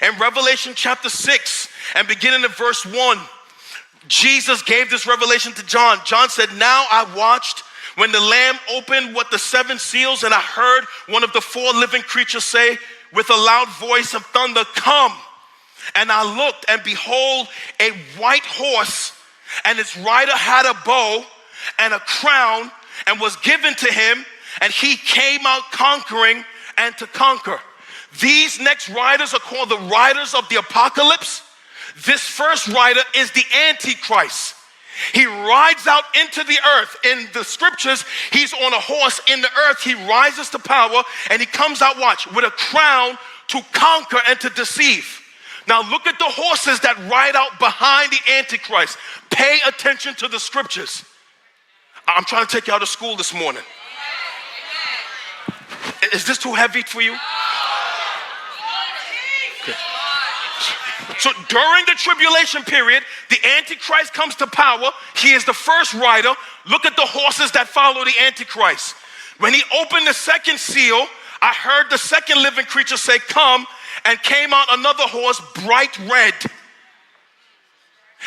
In Revelation chapter 6 and beginning at verse 1, Jesus gave this revelation to John. John said, "Now I watched when the Lamb opened what the seven seals, and I heard one of the four living creatures say with a loud voice of thunder, 'Come.' And I looked, and behold, a white horse, and its rider had a bow and a crown, and was given to him, and he came out conquering and to conquer." These next riders are called the riders of the apocalypse. This first rider is the Antichrist. He rides out into the earth. In the scriptures, he's on a horse in the earth. He rises to power, and he comes out, watch, with a crown to conquer and to deceive. Now look at the horses that ride out behind the Antichrist. Pay attention to the scriptures. I'm trying to take you out of school this morning. Is this too heavy for you? Okay. So during the tribulation period, the Antichrist comes to power. He is the first rider. Look at the horses that follow the Antichrist. When he opened the second seal, I heard the second living creature say, "Come," and came out another horse, bright red.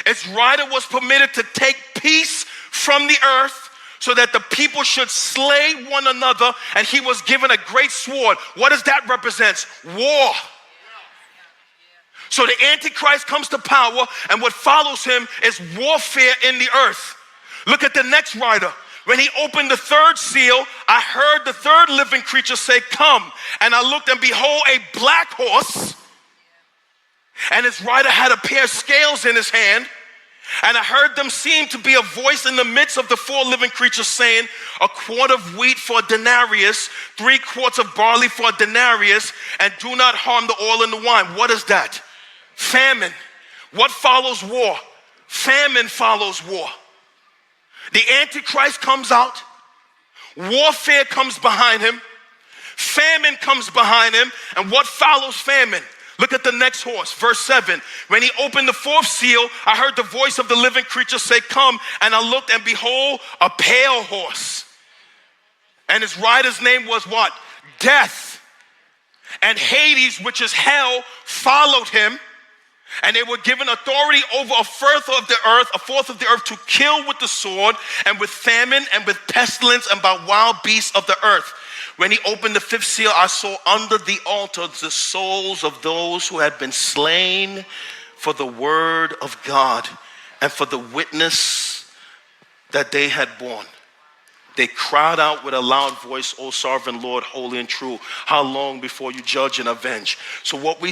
Its rider was permitted to take peace from the earth so that the people should slay one another, and he was given a great sword. What does that represent? War. So the Antichrist comes to power, and what follows him is warfare in the earth. Look at the next rider. When he opened the third seal, I heard the third living creature say, "Come." And I looked, and behold, a black horse, and his rider had a pair of scales in his hand. And I heard them seem to be a voice in the midst of the four living creatures saying, "A quart of wheat for a denarius, 3 quarts of barley for a denarius, and do not harm the oil and the wine." What is that? Famine. What follows war? Famine follows war. The Antichrist comes out. Warfare comes behind him. Famine comes behind him. And what follows famine? Look at the next horse, verse 7. When he opened the fourth seal, I heard the voice of the living creature say, "Come." And I looked, and behold, a pale horse. And his rider's name was what? Death. And Hades, which is hell, followed him. And they were given authority over a fourth of the earth to kill with the sword, and with famine, and with pestilence, and by wild beasts of the earth. When he opened the fifth seal, I saw under the altar the souls of those who had been slain for the word of God and for the witness that they had borne. They cried out with a loud voice, "O sovereign Lord, holy and true, how long before you judge and avenge?" So what we